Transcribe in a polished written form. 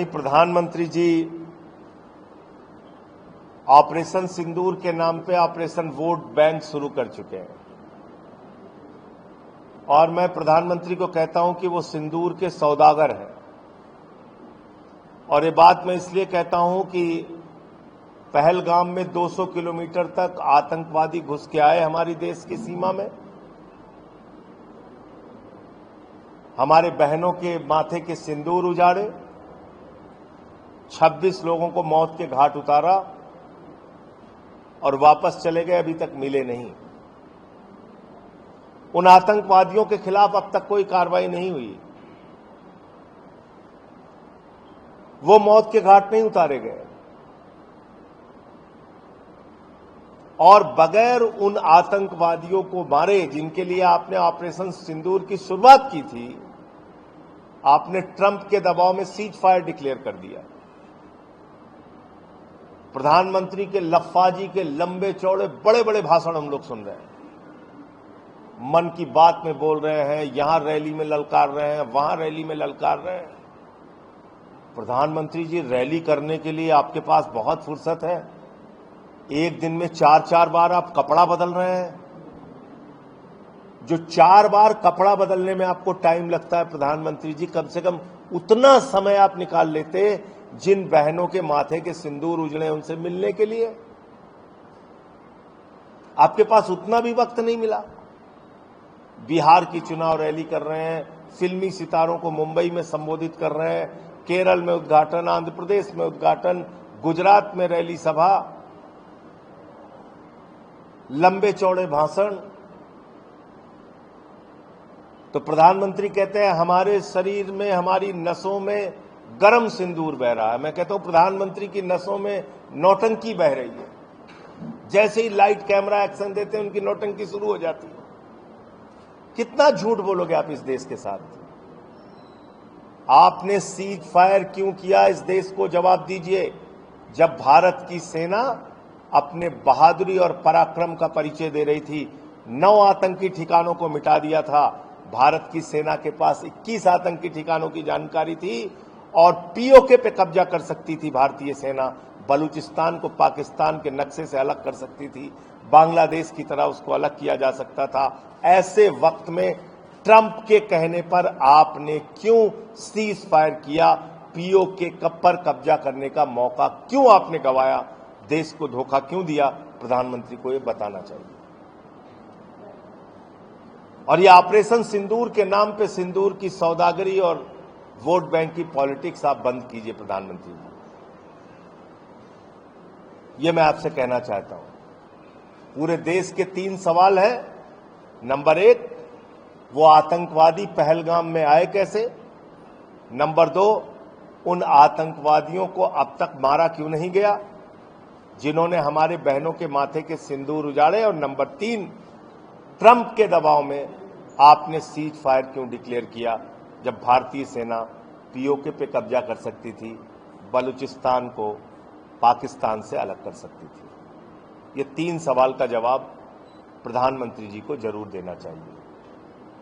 माननीय प्रधानमंत्री जी ऑपरेशन सिंदूर के नाम पे ऑपरेशन वोट बैंक शुरू कर चुके हैं और मैं प्रधानमंत्री को कहता हूं कि वो सिंदूर के सौदागर हैं। और ये बात मैं इसलिए कहता हूं कि पहलगाम में 200 किलोमीटर तक आतंकवादी घुस के आए हमारी देश की सीमा में, हमारे बहनों के माथे के सिंदूर उजाड़े, 26 लोगों को मौत के घाट उतारा और वापस चले गए, अभी तक मिले नहीं। उन आतंकवादियों के खिलाफ अब तक कोई कार्रवाई नहीं हुई, वो मौत के घाट नहीं उतारे गए और बगैर उन आतंकवादियों को मारे जिनके लिए आपने ऑपरेशन सिंदूर की शुरुआत की थी, आपने ट्रंप के दबाव में सीज फायर डिक्लेयर कर दिया। प्रधानमंत्री के लफ्फाजी के लंबे चौड़े बड़े बड़े भाषण हम लोग सुन रहे हैं, मन की बात में बोल रहे हैं, यहां रैली में ललकार रहे हैं, वहां रैली में ललकार रहे हैं। प्रधानमंत्री जी, रैली करने के लिए आपके पास बहुत फुर्सत है। एक दिन में 4-4 बार आप कपड़ा बदल रहे हैं। जो 4 बार कपड़ा बदलने में आपको टाइम लगता है प्रधानमंत्री जी, कम से कम उतना समय आप निकाल लेते जिन बहनों के माथे के सिंदूर उजड़े उनसे मिलने के लिए। आपके पास उतना भी वक्त नहीं मिला। बिहार की चुनाव रैली कर रहे हैं, फिल्मी सितारों को मुंबई में संबोधित कर रहे हैं, केरल में उद्घाटन, आंध्र प्रदेश में उद्घाटन, गुजरात में रैली सभा, लंबे चौड़े भाषण। तो प्रधानमंत्री कहते हैं हमारे शरीर में, हमारी नसों में गर्म सिंदूर बह रहा है। मैं कहता हूं प्रधानमंत्री की नसों में नौटंकी बह रही है। जैसे ही लाइट कैमरा एक्शन देते हैं उनकी नौटंकी शुरू हो जाती है। कितना झूठ बोलोगे आप इस देश के साथ? आपने सीज फायर क्यों किया, इस देश को जवाब दीजिए। जब भारत की सेना अपने बहादुरी और पराक्रम का परिचय दे रही थी, 9 आतंकी ठिकानों को मिटा दिया था। भारत की सेना के पास 21 आतंकी ठिकानों की जानकारी थी और पीओके पे कब्जा कर सकती थी भारतीय सेना। बलूचिस्तान को पाकिस्तान के नक्शे से अलग कर सकती थी, बांग्लादेश की तरह उसको अलग किया जा सकता था। ऐसे वक्त में ट्रंप के कहने पर आपने क्यों सीज फायर किया? पीओके पर कब्जा करने का मौका क्यों आपने गंवाया? देश को धोखा क्यों दिया? प्रधानमंत्री को यह बताना चाहिए। और ये ऑपरेशन सिंदूर के नाम पे सिंदूर की सौदागरी और वोट बैंक की पॉलिटिक्स आप बंद कीजिए प्रधानमंत्री जी। ये मैं आपसे कहना चाहता हूं। पूरे देश के 3 सवाल हैं। नंबर 1, वो आतंकवादी पहलगाम में आए कैसे? नंबर 2, उन आतंकवादियों को अब तक मारा क्यों नहीं गया जिन्होंने हमारे बहनों के माथे के सिंदूर उजाड़े? और नंबर 3, ट्रंप के दबाव में आपने सीज फायर क्यों डिक्लेयर किया जब भारतीय सेना पीओके पे कब्जा कर सकती थी, बलूचिस्तान को पाकिस्तान से अलग कर सकती थी? ये 3 सवाल का जवाब प्रधानमंत्री जी को जरूर देना चाहिए।